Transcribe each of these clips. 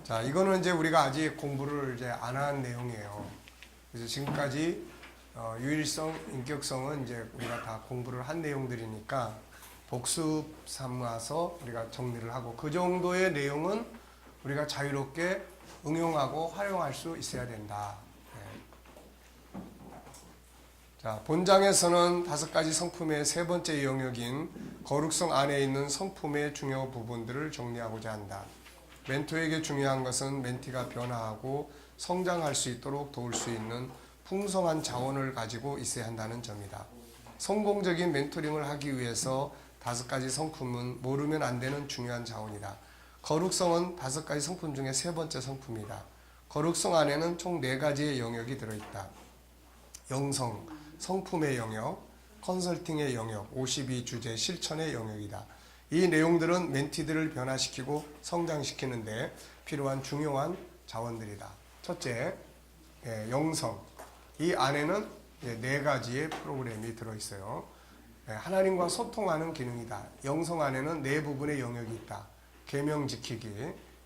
자, 이거는 이제 우리가 아직 공부를 이제 안 한 내용이에요. 그래서 지금까지 유일성, 인격성은 이제 우리가 다 공부를 한 내용들이니까 복습 삼아서 우리가 정리를 하고 그 정도의 내용은 우리가 자유롭게 응용하고 활용할 수 있어야 된다. 네. 자, 본장에서는 5가지 성품의 세 번째 영역인 거룩성 안에 있는 성품의 중요 부분들을 정리하고자 한다. 멘토에게 중요한 것은 멘티가 변화하고 성장할 수 있도록 도울 수 있는 풍성한 자원을 가지고 있어야 한다는 점이다. 성공적인 멘토링을 하기 위해서 5가지 성품은 모르면 안 되는 중요한 자원이다. 거룩성은 5가지 성품 중에 세 번째 성품이다. 거룩성 안에는 총 4가지의 영역이 들어있다. 영성, 성품의 영역, 컨설팅의 영역, 52주제 실천의 영역이다. 이 내용들은 멘티들을 변화시키고 성장시키는데 필요한 중요한 자원들이다. 첫째, 영성. 이 안에는 4가지의 프로그램이 들어있어요. 하나님과 소통하는 기능이다. 영성 안에는 4부분의 영역이 있다. 계명 지키기,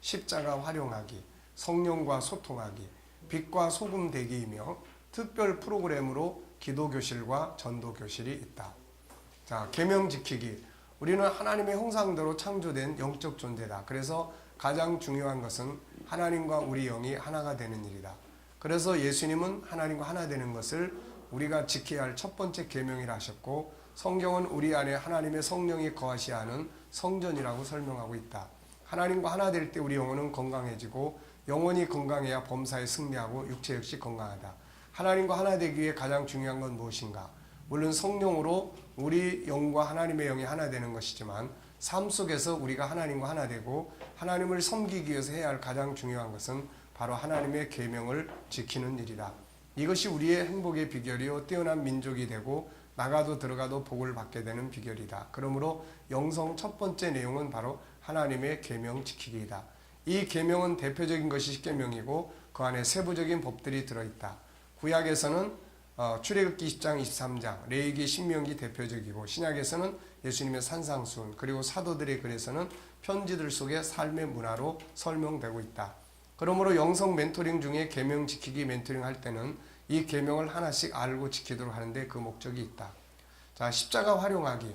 십자가 활용하기, 성령과 소통하기, 빛과 소금 되기이며 특별 프로그램으로 기도교실과 전도교실이 있다. 자, 계명 지키기. 우리는 하나님의 형상대로 창조된 영적 존재다. 그래서 가장 중요한 것은 하나님과 우리 영이 하나가 되는 일이다. 그래서 예수님은 하나님과 하나 되는 것을 우리가 지켜야 할 첫 번째 계명이라 하셨고 성경은 우리 안에 하나님의 성령이 거하시야 하는 성전이라고 설명하고 있다. 하나님과 하나 될 때 우리 영혼은 건강해지고 영혼이 건강해야 범사에 승리하고 육체 역시 건강하다. 하나님과 하나 되기 위해 가장 중요한 건 무엇인가? 물론 성령으로 우리 영과 하나님의 영이 하나 되는 것이지만 삶 속에서 우리가 하나님과 하나 되고 하나님을 섬기기 위해서 해야 할 가장 중요한 것은 바로 하나님의 계명을 지키는 일이다. 이것이 우리의 행복의 비결이요 뛰어난 민족이 되고 나가도 들어가도 복을 받게 되는 비결이다. 그러므로 영성 첫 번째 내용은 바로 하나님의 계명 지키기이다. 이 계명은 대표적인 것이 십계명이고 그 안에 세부적인 법들이 들어있다. 구약에서는 출애굽기 10장 23장, 레위기 신명기 대표적이고 신약에서는 예수님의 산상수훈 그리고 사도들의 글에서는 편지들 속의 삶의 문화로 설명되고 있다. 그러므로 영성 멘토링 중에 계명 지키기 멘토링 할 때는 이 계명을 하나씩 알고 지키도록 하는데 그 목적이 있다. 자, 십자가 활용하기.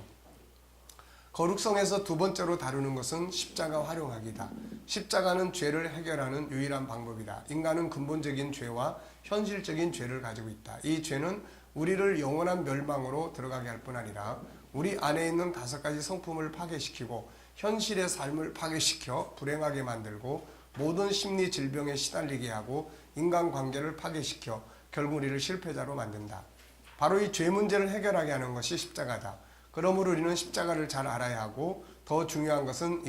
거룩성에서 두 번째로 다루는 것은 십자가 활용하기다. 십자가는 죄를 해결하는 유일한 방법이다. 인간은 근본적인 죄와 현실적인 죄를 가지고 있다. 이 죄는 우리를 영원한 멸망으로 들어가게 할 뿐 아니라 우리 안에 있는 5가지 성품을 파괴시키고 현실의 삶을 파괴시켜 불행하게 만들고 모든 심리 질병에 시달리게 하고 인간관계를 파괴시켜 결국 우리를 실패자로 만든다. 바로 이 죄 문제를 해결하게 하는 것이 십자가다. 그러므로 우리는 십자가를 잘 알아야 하고 더 중요한 것은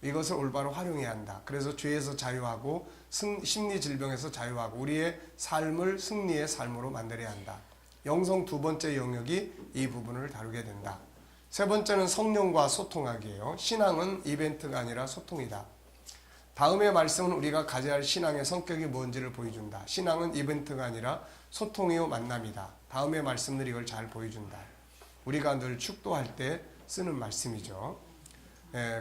이것을 올바로 활용해야 한다. 그래서 죄에서 자유하고 심리 질병에서 자유하고 우리의 삶을 승리의 삶으로 만들어야 한다. 영성 두 번째 영역이 이 부분을 다루게 된다. 세 번째는 성령과 소통하기예요. 신앙은 이벤트가 아니라 소통이다. 다음의 말씀은 우리가 가져야 할 신앙의 성격이 뭔지를 보여준다. 신앙은 이벤트가 아니라 소통이요 만남이다. 다음의 말씀들이 이걸 잘 보여준다. 우리가 늘 축도할 때 쓰는 말씀이죠.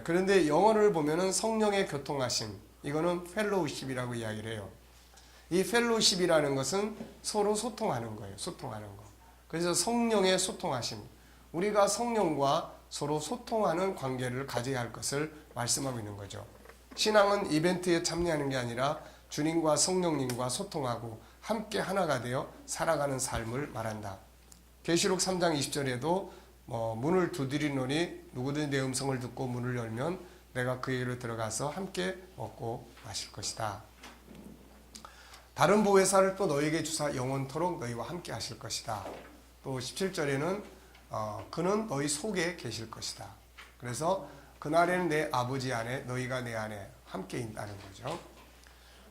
그런데 영어를 보면은 성령의 교통하심, 이거는 펠로우십이라고 이야기를 해요. 이 펠로우십이라는 것은 서로 소통하는 거예요. 소통하는 거. 그래서 성령의 소통하심, 우리가 성령과 서로 소통하는 관계를 가져야 할 것을 말씀하고 있는 거죠. 신앙은 이벤트에 참여하는 게 아니라 주님과 성령님과 소통하고 함께 하나가 되어 살아가는 삶을 말한다. 계시록 3장 20절에도 문을 두드리노니 누구든 내 음성을 듣고 문을 열면 내가 그에게로 들어가서 함께 먹고 마실 것이다. 다른 보혜사를 또 너에게 주사 영원토록 너희와 함께 하실 것이다. 또 17절에는 그는 너희 속에 계실 것이다. 그래서 그날에는 내 아버지 안에 너희가 내 안에 함께 있다는 거죠.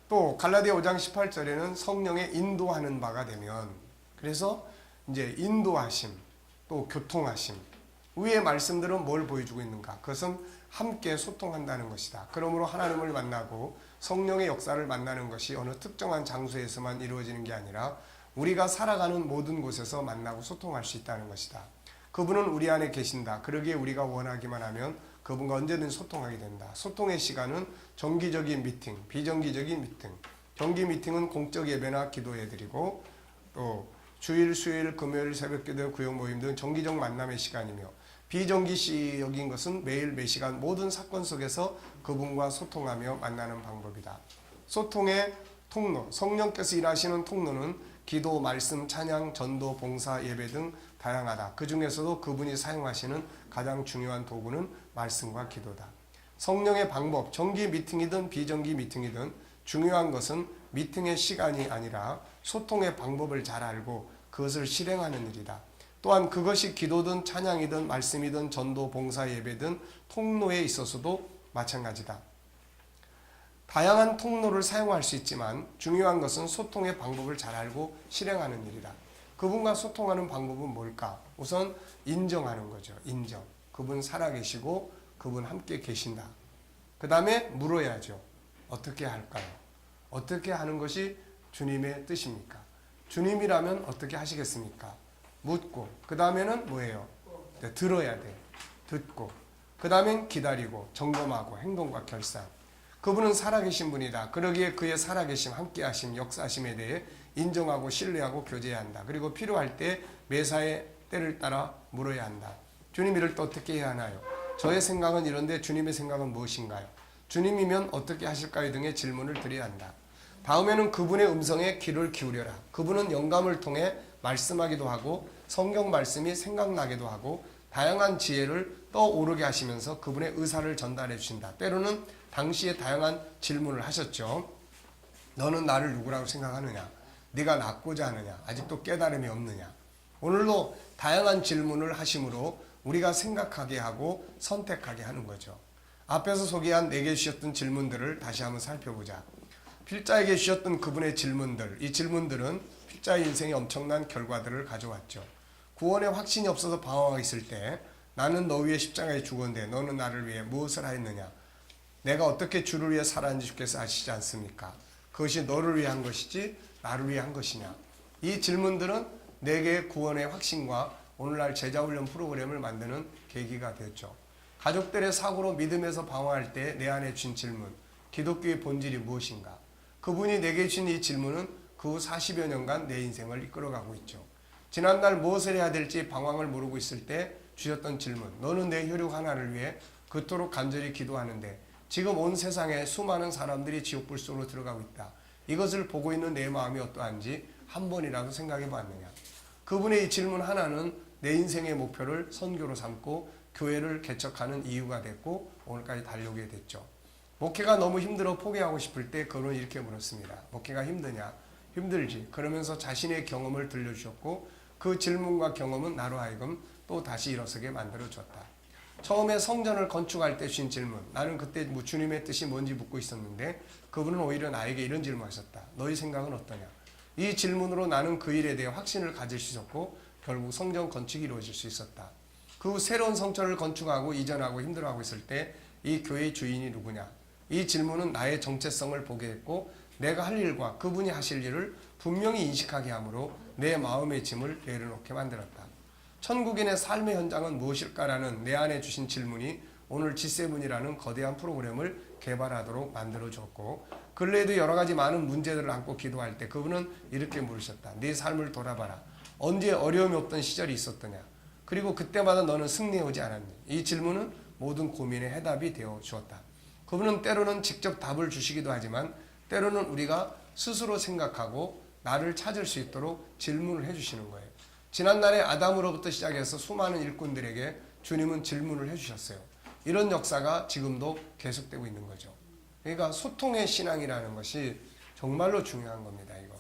또 갈라디아 5장 18절에는 성령의 인도하는 바가 되면, 그래서 이제 인도하심, 또 교통하심, 위의 말씀들은 뭘 보여주고 있는가? 그것은 함께 소통한다는 것이다. 그러므로 하나님을 만나고 성령의 역사를 만나는 것이 어느 특정한 장소에서만 이루어지는 게 아니라 우리가 살아가는 모든 곳에서 만나고 소통할 수 있다는 것이다. 그분은 우리 안에 계신다. 그러기에 우리가 원하기만 하면 그분과 언제든 소통하게 된다. 소통의 시간은 정기적인 미팅, 비정기적인 미팅. 정기 미팅은 공적 예배나 기도회 드리고 또 주일, 수요일, 금요일, 새벽기도, 구역 모임 등 정기적 만남의 시간이며 비정기적인 것은 매일 매시간 모든 사건 속에서 그분과 소통하며 만나는 방법이다. 소통의 통로, 성령께서 일하시는 통로는 기도, 말씀, 찬양, 전도, 봉사, 예배 등 다양하다. 그 중에서도 그분이 사용하시는 가장 중요한 도구는 말씀과 기도다. 성령의 방법, 정기 미팅이든 비정기 미팅이든 중요한 것은 미팅의 시간이 아니라 소통의 방법을 잘 알고 그것을 실행하는 일이다. 또한 그것이 기도든 찬양이든 말씀이든 전도, 봉사, 예배든 통로에 있어서도 마찬가지다. 다양한 통로를 사용할 수 있지만 중요한 것은 소통의 방법을 잘 알고 실행하는 일이다. 그분과 소통하는 방법은 뭘까? 우선 인정하는 거죠. 인정. 그분 살아계시고 그분 함께 계신다. 그 다음에 물어야죠. 어떻게 할까요? 어떻게 하는 것이 주님의 뜻입니까? 주님이라면 어떻게 하시겠습니까? 묻고 그 다음에는 뭐예요? 네, 들어야 돼. 듣고 그 다음엔 기다리고 점검하고 행동과 결산. 그분은 살아계신 분이다. 그러기에 그의 살아계심, 함께하심, 역사하심에 대해 인정하고 신뢰하고 교제해야 한다. 그리고 필요할 때 매사의 때를 따라 물어야 한다. 주님 이럴 때 어떻게 해야 하나요? 저의 생각은 이런데 주님의 생각은 무엇인가요? 주님이면 어떻게 하실까요? 등의 질문을 드려야 한다. 다음에는 그분의 음성에 귀를 기울여라. 그분은 영감을 통해 말씀하기도 하고 성경 말씀이 생각나기도 하고 다양한 지혜를 떠오르게 하시면서 그분의 의사를 전달해 주신다. 때로는 당시에 다양한 질문을 하셨죠. 너는 나를 누구라고 생각하느냐? 네가 낫고자 하느냐? 아직도 깨달음이 없느냐? 오늘도 다양한 질문을 하심으로 우리가 생각하게 하고 선택하게 하는 거죠. 앞에서 소개한 4개 주셨던 질문들을 다시 한번 살펴보자. 필자에게 주셨던 그분의 질문들, 이 질문들은 필자의 인생에 엄청난 결과들을 가져왔죠. 구원의 확신이 없어서 방황하고 있을 때 나는 너 위해 십자가에 죽었는데 너는 나를 위해 무엇을 하였느냐? 내가 어떻게 주를 위해 살았는지 주께서 아시지 않습니까? 그것이 너를 위해 한 것이지 나를 위해 한 것이냐? 이 질문들은 내게 구원의 확신과 오늘날 제자훈련 프로그램을 만드는 계기가 되었죠. 가족들의 사고로 믿음에서 방황할 때 내 안에 준 질문, 기독교의 본질이 무엇인가? 그분이 내게 주신 이 질문은 그 후 40여 년간 내 인생을 이끌어가고 있죠. 지난날 무엇을 해야 될지 방황을 모르고 있을 때 주셨던 질문, 너는 내 혈육 하나를 위해 그토록 간절히 기도하는데 지금 온 세상에 수많은 사람들이 지옥불 속으로 들어가고 있다. 이것을 보고 있는 내 마음이 어떠한지 한 번이라도 생각해 봤느냐. 그분의 이 질문 하나는 내 인생의 목표를 선교로 삼고 교회를 개척하는 이유가 됐고 오늘까지 달려오게 됐죠. 목회가 너무 힘들어 포기하고 싶을 때 그분은 이렇게 물었습니다. 목회가 힘드냐? 힘들지. 그러면서 자신의 경험을 들려주셨고 그 질문과 경험은 나로 하여금 또 다시 일어서게 만들어줬다. 처음에 성전을 건축할 때 주신 질문, 나는 그때 주님의 뜻이 뭔지 묻고 있었는데 그분은 오히려 나에게 이런 질문을 하셨다. 너희 생각은 어떠냐? 이 질문으로 나는 그 일에 대해 확신을 가질 수 있었고 결국 성전 건축이 이루어질 수 있었다. 그 후 새로운 성전을 건축하고 이전하고 힘들어하고 있을 때 이 교회의 주인이 누구냐? 이 질문은 나의 정체성을 보게 했고 내가 할 일과 그분이 하실 일을 분명히 인식하게 하므로 내 마음의 짐을 내려놓게 만들었다. 천국인의 삶의 현장은 무엇일까라는 내 안에 주신 질문이 오늘 G7이라는 거대한 프로그램을 개발하도록 만들어줬고 근래에도 여러 가지 많은 문제들을 안고 기도할 때 그분은 이렇게 물으셨다. 네 삶을 돌아봐라. 언제 어려움이 없던 시절이 있었더냐. 그리고 그때마다 너는 승리해오지 않았니. 이 질문은 모든 고민의 해답이 되어 주었다. 그분은 때로는 직접 답을 주시기도 하지만 때로는 우리가 스스로 생각하고 나를 찾을 수 있도록 질문을 해주시는 거예요. 지난날에 아담으로부터 시작해서 수많은 일꾼들에게 주님은 질문을 해주셨어요. 이런 역사가 지금도 계속되고 있는 거죠. 그러니까 소통의 신앙이라는 것이 정말로 중요한 겁니다. 이거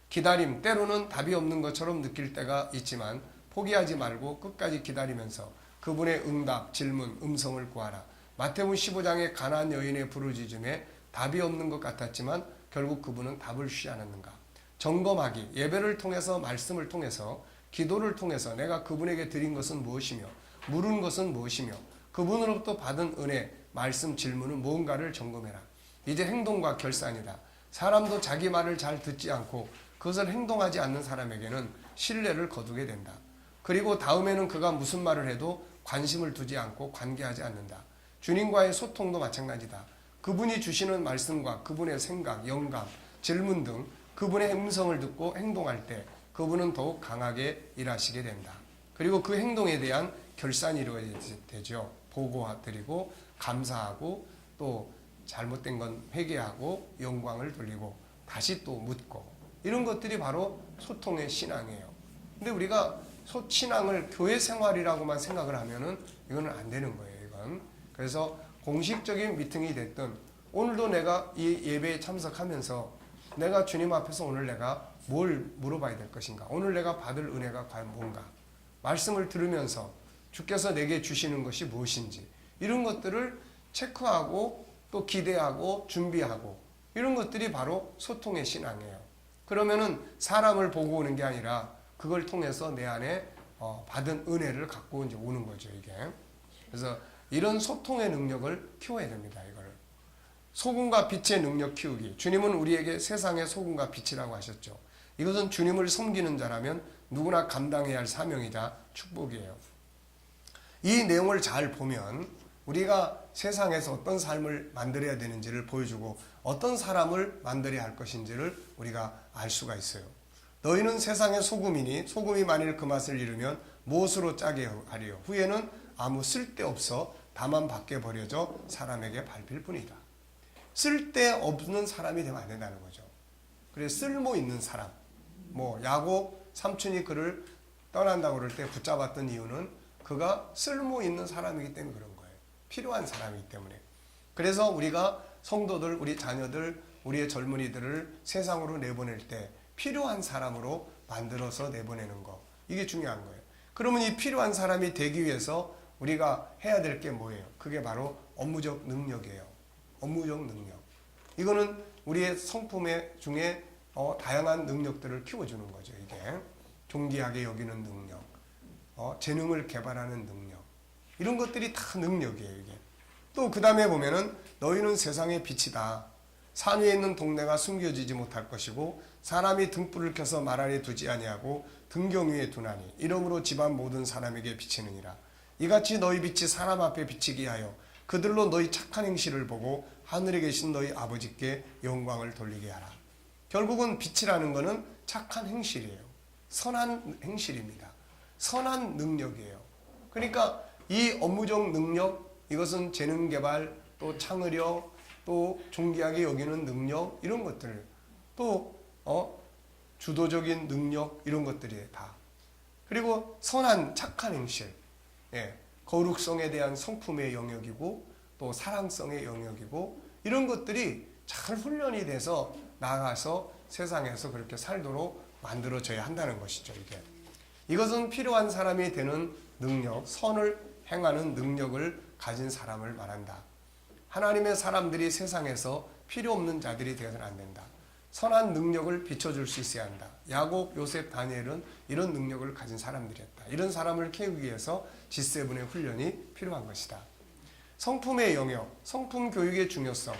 기다림, 때로는 답이 없는 것처럼 느낄 때가 있지만 포기하지 말고 끝까지 기다리면서 그분의 응답, 질문, 음성을 구하라. 마태복음 15장의 가나안 여인의 부르짖음에 답이 없는 것 같았지만 결국 그분은 답을 주지 않았는가. 점검하기, 예배를 통해서 말씀을 통해서 기도를 통해서 내가 그분에게 드린 것은 무엇이며 물은 것은 무엇이며 그분으로부터 받은 은혜, 말씀, 질문은 무언가를 점검해라. 이제 행동과 결산이다. 사람도 자기 말을 잘 듣지 않고 그것을 행동하지 않는 사람에게는 신뢰를 거두게 된다. 그리고 다음에는 그가 무슨 말을 해도 관심을 두지 않고 관계하지 않는다. 주님과의 소통도 마찬가지다. 그분이 주시는 말씀과 그분의 생각, 영감, 질문 등 그분의 음성을 듣고 행동할 때 그분은 더욱 강하게 일하시게 된다. 그리고 그 행동에 대한 결산이 이루어져야 되죠. 보고드리고 감사하고 또 잘못된 건 회개하고 영광을 돌리고 다시 또 묻고, 이런 것들이 바로 소통의 신앙이에요. 근데 우리가 신앙을 교회 생활이라고만 생각을 하면은 이거는 안 되는 거예요. 이건. 그래서 공식적인 미팅이 됐든 오늘도 내가 이 예배에 참석하면서 내가 주님 앞에서 오늘 내가 뭘 물어봐야 될 것인가, 오늘 내가 받을 은혜가 과연 뭔가, 말씀을 들으면서 주께서 내게 주시는 것이 무엇인지, 이런 것들을 체크하고 또 기대하고 준비하고, 이런 것들이 바로 소통의 신앙이에요. 그러면은 사람을 보고 오는 게 아니라 그걸 통해서 내 안에 받은 은혜를 갖고 이제 오는 거죠, 이게. 그래서 이런 소통의 능력을 키워야 됩니다, 이거를. 소금과 빛의 능력 키우기. 주님은 우리에게 세상의 소금과 빛이라고 하셨죠. 이것은 주님을 섬기는 자라면 누구나 감당해야 할 사명이자 축복이에요. 이 내용을 잘 보면 우리가 세상에서 어떤 삶을 만들어야 되는지를 보여주고 어떤 사람을 만들어야 할 것인지를 우리가 알 수가 있어요. 너희는 세상의 소금이니 소금이 만일 그 맛을 잃으면 무엇으로 짜게 하리요. 후에는 아무 쓸데없어 다만 밖에 버려져 사람에게 밟힐 뿐이다. 쓸데없는 사람이 되면 안 된다는 거죠. 그래서 쓸모 있는 사람. 야곱 삼촌이 그를 떠난다고 그럴 때 붙잡았던 이유는 그가 쓸모 있는 사람이기 때문에 그런 거예요. 필요한 사람이기 때문에. 그래서 우리가 성도들, 우리 자녀들, 우리의 젊은이들을 세상으로 내보낼 때 필요한 사람으로 만들어서 내보내는 거, 이게 중요한 거예요. 그러면 이 필요한 사람이 되기 위해서 우리가 해야 될 게 뭐예요? 그게 바로 업무적 능력이에요. 업무적 능력. 이거는 우리의 성품 중에 다양한 능력들을 키워주는 거죠. 이게 존귀하게 여기는 능력, 재능을 개발하는 능력, 이런 것들이 다 능력이에요. 이게 또 그 다음에 보면은 너희는 세상의 빛이다. 산 위에 있는 동네가 숨겨지지 못할 것이고 사람이 등불을 켜서 말 아래 두지 아니하고 등경 위에 두나니 이러므로 집안 모든 사람에게 비치느니라. 이같이 너희 빛이 사람 앞에 비치게 하여 그들로 너희 착한 행실을 보고 하늘에 계신 너희 아버지께 영광을 돌리게 하라. 결국은 빛이라는 것은 착한 행실이에요. 선한 행실입니다. 선한 능력이에요. 그러니까 이 업무적 능력, 이것은 재능 개발, 또 창의력, 또 존귀하게 여기는 능력, 이런 것들, 또 주도적인 능력, 이런 것들이 다. 그리고 선한 착한 행실, 거룩성에 대한 성품의 영역이고 또 사랑성의 영역이고, 이런 것들이 잘 훈련이 돼서 나가서 세상에서 그렇게 살도록 만들어져야 한다는 것이죠. 이것은 필요한 사람이 되는 능력, 선을 행하는 능력을 가진 사람을 말한다. 하나님의 사람들이 세상에서 필요 없는 자들이 되어서는 안 된다. 선한 능력을 비춰줄 수 있어야 한다. 야곱, 요셉, 다니엘은 이런 능력을 가진 사람들이었다. 이런 사람을 키우기 위해서 G7의 훈련이 필요한 것이다. 성품의 영역, 성품 교육의 중요성.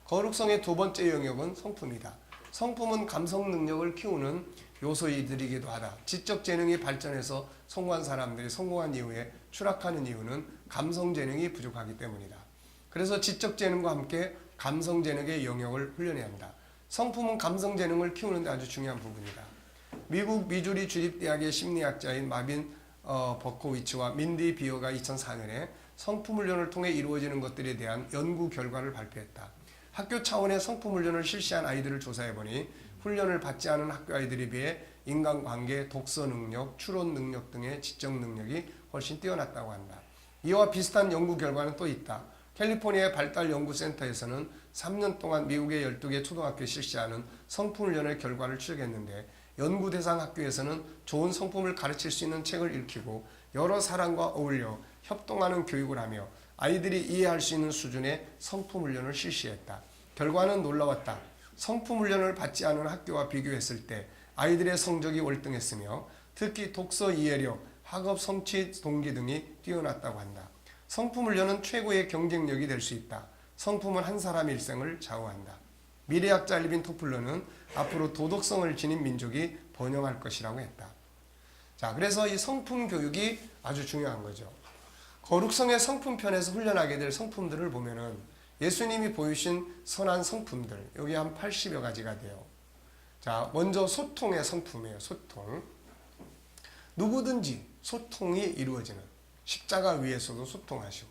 거룩성의 두 번째 영역은 성품이다. 성품은 감성 능력을 키우는 요소이들이기도 하다. 지적 재능이 발전해서 성공한 사람들이 성공한 이후에 추락하는 이유는 감성 재능이 부족하기 때문이다. 그래서 지적 재능과 함께 감성 재능의 영역을 훈련해야 한다. 성품은 감성 재능을 키우는 데 아주 중요한 부분이다. 미국 미주리 주립대학의 심리학자인 마빈 버코위치와 민디 비어가 2004년에 성품 훈련을 통해 이루어지는 것들에 대한 연구 결과를 발표했다. 학교 차원의 성품 훈련을 실시한 아이들을 조사해보니 훈련을 받지 않은 학교 아이들에 비해 인간관계, 독서 능력, 추론 능력 등의 지적 능력이 훨씬 뛰어났다고 한다. 이와 비슷한 연구 결과는 또 있다. 캘리포니아 발달연구센터에서는 3년 동안 미국의 12개 초등학교에 실시하는 성품 훈련의 결과를 추적했는데 연구 대상 학교에서는 좋은 성품을 가르칠 수 있는 책을 읽히고 여러 사람과 어울려 협동하는 교육을 하며 아이들이 이해할 수 있는 수준의 성품 훈련을 실시했다. 결과는 놀라웠다. 성품 훈련을 받지 않은 학교와 비교했을 때 아이들의 성적이 월등했으며 특히 독서 이해력, 학업 성취 동기 등이 뛰어났다고 한다. 성품 훈련은 최고의 경쟁력이 될 수 있다. 성품은 한 사람의 일생을 좌우한다. 미래학자 알빈 토플러는 앞으로 도덕성을 지닌 민족이 번영할 것이라고 했다. 자, 그래서 이 성품 교육이 아주 중요한 거죠. 거룩성의 성품편에서 훈련하게 될 성품들을 보면은 예수님이 보이신 선한 성품들, 여기 한 80여 가지가 돼요. 자, 먼저 소통의 성품이에요. 소통. 누구든지 소통이 이루어지는, 십자가 위에서도 소통하시고,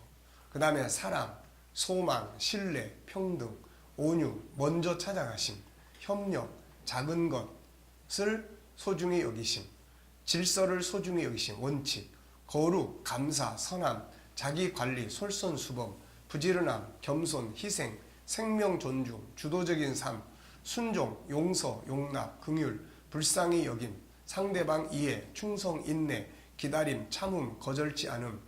그 다음에 사랑, 소망, 신뢰, 평등, 온유, 먼저 찾아가심, 협력, 작은 것을 소중히 여기심, 질서를 소중히 여기심, 원칙, 거룩, 감사, 선함, 자기관리, 솔선수범, 부지런함, 겸손, 희생, 생명 존중, 주도적인 삶, 순종, 용서, 용납, 긍휼, 불쌍히 여김, 상대방 이해, 충성, 인내, 기다림, 참음, 거절치 않음,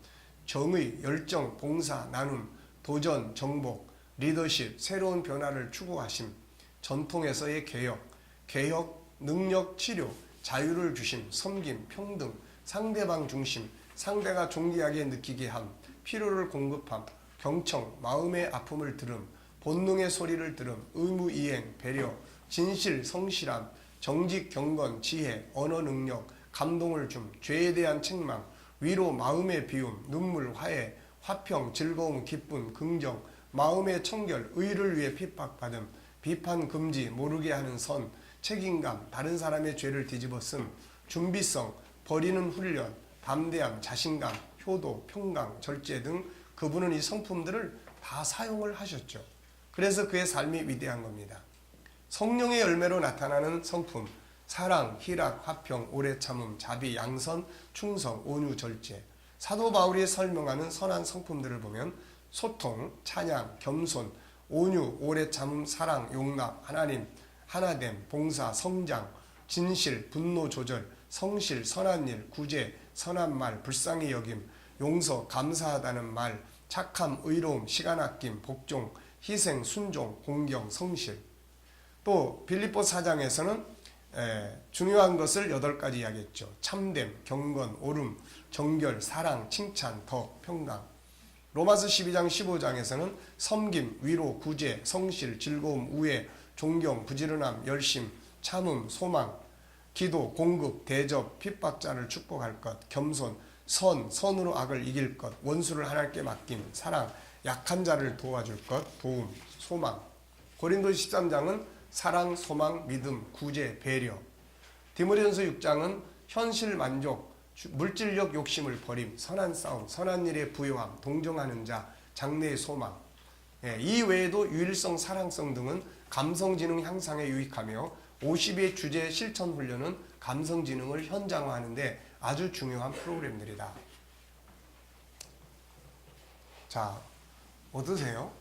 정의, 열정, 봉사, 나눔, 도전, 정복, 리더십, 새로운 변화를 추구하심, 전통에서의 개혁, 능력, 치료, 자유를 주심, 섬김, 평등, 상대방 중심, 상대가 존귀하게 느끼게 함, 필요를 공급함, 경청, 마음의 아픔을 들음, 본능의 소리를 들음, 의무이행, 배려, 진실, 성실함, 정직, 경건, 지혜, 언어 능력, 감동을 줌, 죄에 대한 책망, 위로, 마음의 비움, 눈물, 화해, 화평, 즐거움, 기쁨, 긍정, 마음의 청결, 의를 위해 핍박받음, 비판 금지, 모르게 하는 선, 책임감, 다른 사람의 죄를 뒤집어쓰m, 준비성, 버리는 훈련, 담대함, 자신감, 효도, 평강, 절제 등 그분은 이 성품들을 다 사용을 하셨죠. 그래서 그의 삶이 위대한 겁니다. 성령의 열매로 나타나는 성품, 사랑, 희락, 화평, 오래 참음, 자비, 양선, 충성, 온유, 절제. 사도 바울이 설명하는 선한 성품들을 보면 소통, 찬양, 겸손, 온유, 오래 참음, 사랑, 용납, 하나님, 하나됨, 봉사, 성장, 진실, 분노 조절, 성실, 선한 일, 구제, 선한 말, 불쌍히 여김, 용서, 감사하다는 말, 착함, 의로움, 시간 아낌, 복종, 희생, 순종, 공경, 성실. 또 빌립보 4장에서는 중요한 것을 8가지 이야기했죠. 참됨, 경건, 옳음, 정결, 사랑, 칭찬, 덕, 평강. 로마서 12장 15장에서는 섬김, 위로, 구제, 성실, 즐거움, 우애, 존경, 부지런함, 열심, 참음, 소망, 기도, 공급, 대접, 핍박자를 축복할 것, 겸손, 선으로 악을 이길 것, 원수를 하나님께 맡김, 사랑, 약한 자를 도와줄 것, 도움, 소망. 고린도서 13장은 사랑, 소망, 믿음, 구제, 배려. 디모데전서 6장은 현실 만족, 물질력 욕심을 버림, 선한 싸움, 선한 일에 부요함, 동정하는 자, 장래의 소망. 이 외에도 유일성, 사랑성 등은 감성지능 향상에 유익하며 50의 주제 실천 훈련은 감성지능을 현장화하는데 아주 중요한 프로그램들이다. 자, 어떠세요?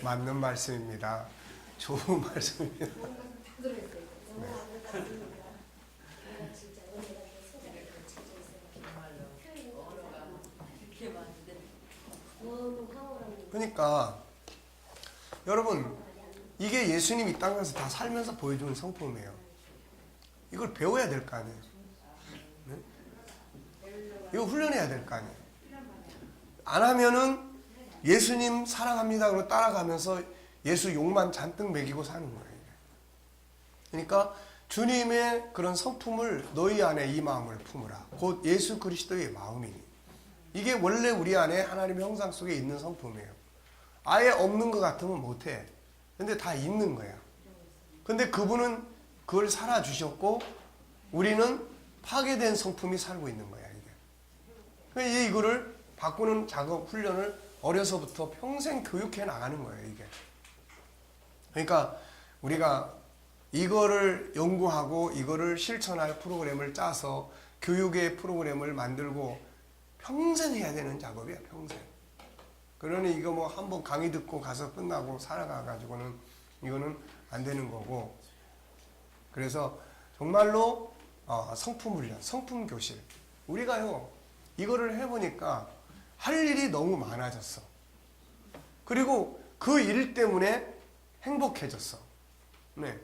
맞는 말씀입니다. 좋은 말씀입니다. 그러니까 여러분, 이게 예수님이 이 땅에서 다 살면서 보여주는 성품이에요. 이걸 배워야 될 거 아니에요. 네? 이거 훈련해야 될 거 아니에요. 안 하면은 예수님 사랑합니다 그러고 따라가면서 예수 욕만 잔뜩 먹이고 사는 거예요. 그러니까 주님의 그런 성품을 너희 안에 이 마음을 품으라. 곧 예수 그리스도의 마음이니. 이게 원래 우리 안에 하나님의 형상 속에 있는 성품이에요. 아예 없는 것 같으면 못해. 근데 다 있는 거야. 근데 그분은 그걸 살아주셨고 우리는 파괴된 성품이 살고 있는 거야. 이게. 그러니까 이거를 바꾸는 작업, 훈련을 어려서부터 평생 교육해 나가는 거예요. 이게. 그러니까 우리가 이거를 연구하고 이거를 실천할 프로그램을 짜서 교육의 프로그램을 만들고 평생 해야 되는 작업이야. 평생. 그러니 이거 뭐 한번 강의 듣고 가서 끝나고 살아가가지고는 이거는 안 되는 거고. 그래서 정말로 성품 훈련, 성품 교실. 우리가요 이거를 해보니까 할 일이 너무 많아졌어. 그리고 그 일 때문에 행복해졌어. 네.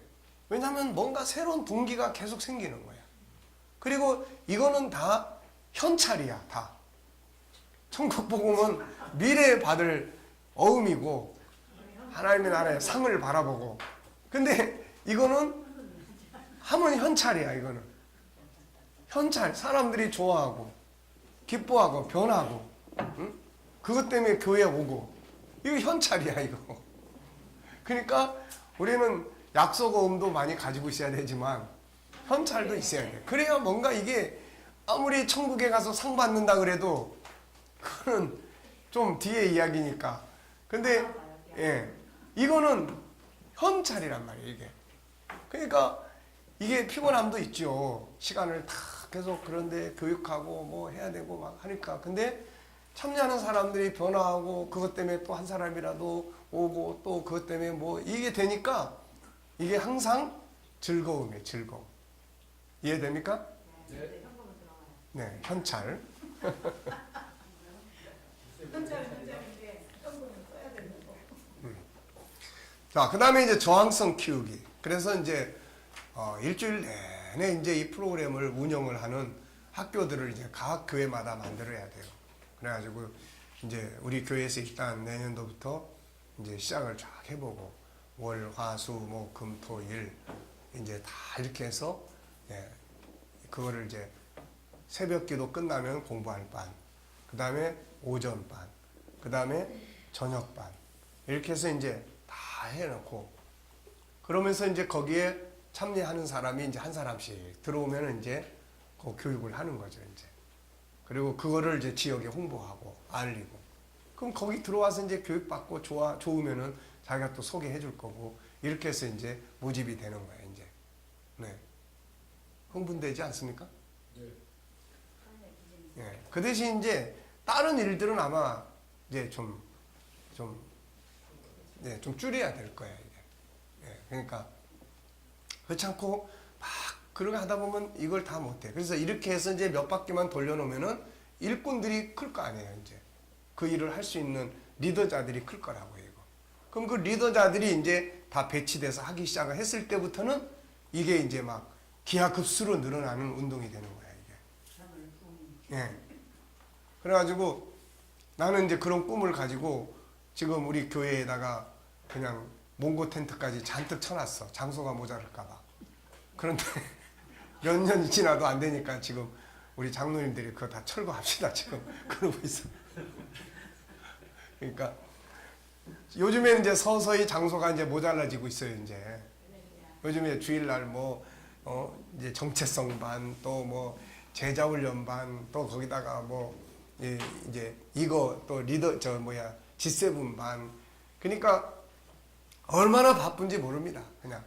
왜냐하면 뭔가 새로운 동기가 계속 생기는 거야. 그리고 이거는 다 현찰이야. 다. 천국복음은 미래에 받을 어음이고 하나님의 나라의 상을 바라보고. 근데 이거는 하면 현찰이야 이거는. 현찰. 사람들이 좋아하고 기뻐하고 변하고, 응? 그것 때문에 교회 오고, 이거 현찰이야 이거. 그러니까 우리는 약속어음도 많이 가지고 있어야 되지만 현찰도 있어야 돼. 그래야 뭔가 이게 아무리 천국에 가서 상 받는다 그래도 그거는 좀 뒤의 이야기니까. 근데 예, 이거는 현찰이란 말이에요 이게. 그러니까 이게 피곤함도 있죠. 시간을 다 계속 그런데 교육하고 뭐 해야 되고 막 하니까. 근데 참여하는 사람들이 변화하고 그것 때문에 또 한 사람이라도 오고 또 그것 때문에 뭐 이게 되니까 이게 항상 즐거움이에요. 즐거움. 이해됩니까? 네. 네, 현찰. 현찰인데 현금은 써야 되는 거. 자, 그 다음에 이제 저항성 키우기. 그래서 이제 일주일 내내 이제 이 프로그램을 운영을 하는 학교들을 이제 각 교회마다 만들어야 돼요. 그래가지고 이제 우리 교회에서 일단 내년도부터 이제 시작을 쫙 해보고 월, 화, 수, 목, 금, 토, 일 이제 다 이렇게 해서 예, 그거를 이제 새벽 기도 끝나면 공부할 반, 그 다음에 오전 반, 그 다음에 저녁 반 이렇게 해서 이제 다 해놓고 그러면서 이제 거기에 참여하는 사람이 이제 한 사람씩 들어오면 이제 그 교육을 하는 거죠 이제. 그리고 그거를 이제 지역에 홍보하고 알리고. 그럼 거기 들어와서 이제 교육받고 좋으면은 자기가 또 소개해 줄 거고 이렇게 해서 이제 모집이 되는 거예요 이제. 네. 흥분되지 않습니까? 네. 예. 그 대신 이제 다른 일들은 아마 이제 좀 줄여야 될 거예요 이게. 예. 그러니까 그렇지 않고 막 그러게 하다 보면 이걸 다 못해. 그래서 이렇게 해서 이제 몇 바퀴만 돌려놓으면은 일꾼들이 클 거 아니에요 이제. 그 일을 할 수 있는 리더자들이 클 거라고요 이거. 그럼 그 리더자들이 이제 다 배치돼서 하기 시작을 했을 때부터는 이게 이제 막 기하급수로 늘어나는 운동이 되는 거야 이게. 예. 그래가지고 나는 이제 그런 꿈을 가지고 지금 우리 교회에다가 그냥 몽고 텐트까지 잔뜩 쳐놨어. 장소가 모자랄까봐. 그런데 몇 년이 지나도 안 되니까 지금 우리 장로님들이 그거 다 철거합시다 지금 그러고 있어. 그러니까 요즘에는 이제 서서히 장소가 이제 모자라지고 있어요 이제. 요즘에 주일날 뭐 이제 정체성 반, 또 뭐 제자훈련 반, 또 거기다가 뭐 이제 이거 또 리더 G7 반. 그러니까 얼마나 바쁜지 모릅니다. 그냥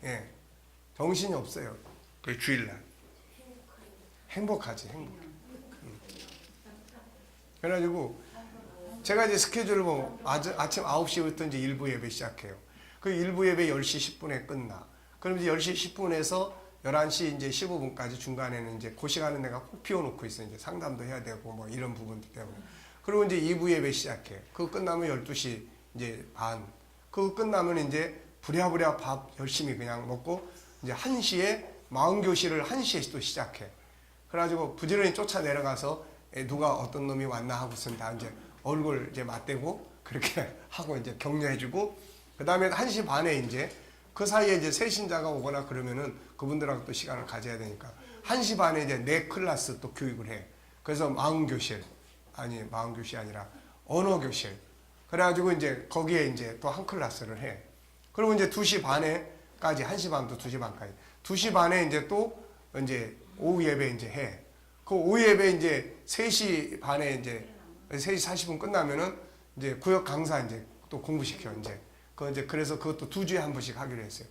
예 정신이 없어요. 그 주일날 행복하지 행복. 그래가지고 제가 이제 스케줄을 보면 아침 9시부터 이제 일부 예배 시작해요. 그 일부 예배 10시 10분에 끝나. 그럼 이제 10시 10분에서 11시 이제 15분까지 중간에는 이제 그 시간은 내가 꼭 비워놓고 있어요. 이제 상담도 해야 되고 뭐 이런 부분들 때문에. 그리고 이제 2부 예배 시작해. 그거 끝나면 12시 이제 반. 그거 끝나면 이제 부랴부랴 밥 열심히 그냥 먹고 이제 1시에 마음교실을 1시에 또 시작해. 그래가지고 부지런히 쫓아 내려가서 누가 어떤 놈이 왔나 하고선 다 이제 얼굴 이제 맞대고 그렇게 하고 이제 격려해주고 그 다음에 1시 반에 이제 그 사이에 이제 새 신자가 오거나 그러면은 그분들하고 또 시간을 가져야 되니까 1시 반에 이제 내 클래스 또 교육을 해. 그래서 마음교실이 아니라 언어교실. 그래가지고 이제 거기에 이제 또 한 클래스를 해. 그리고 이제 2시 반에까지 1시 반부터 2시 반까지 2시 반에 이제 또 이제 오후 예배 이제 해. 그 오후 예배 이제 3시 반에 이제 3시 40분 끝나면은 이제 구역 강사 이제 또 공부시켜 이제. 그래서 그것도 2주에 한 번씩 하기로 했어요.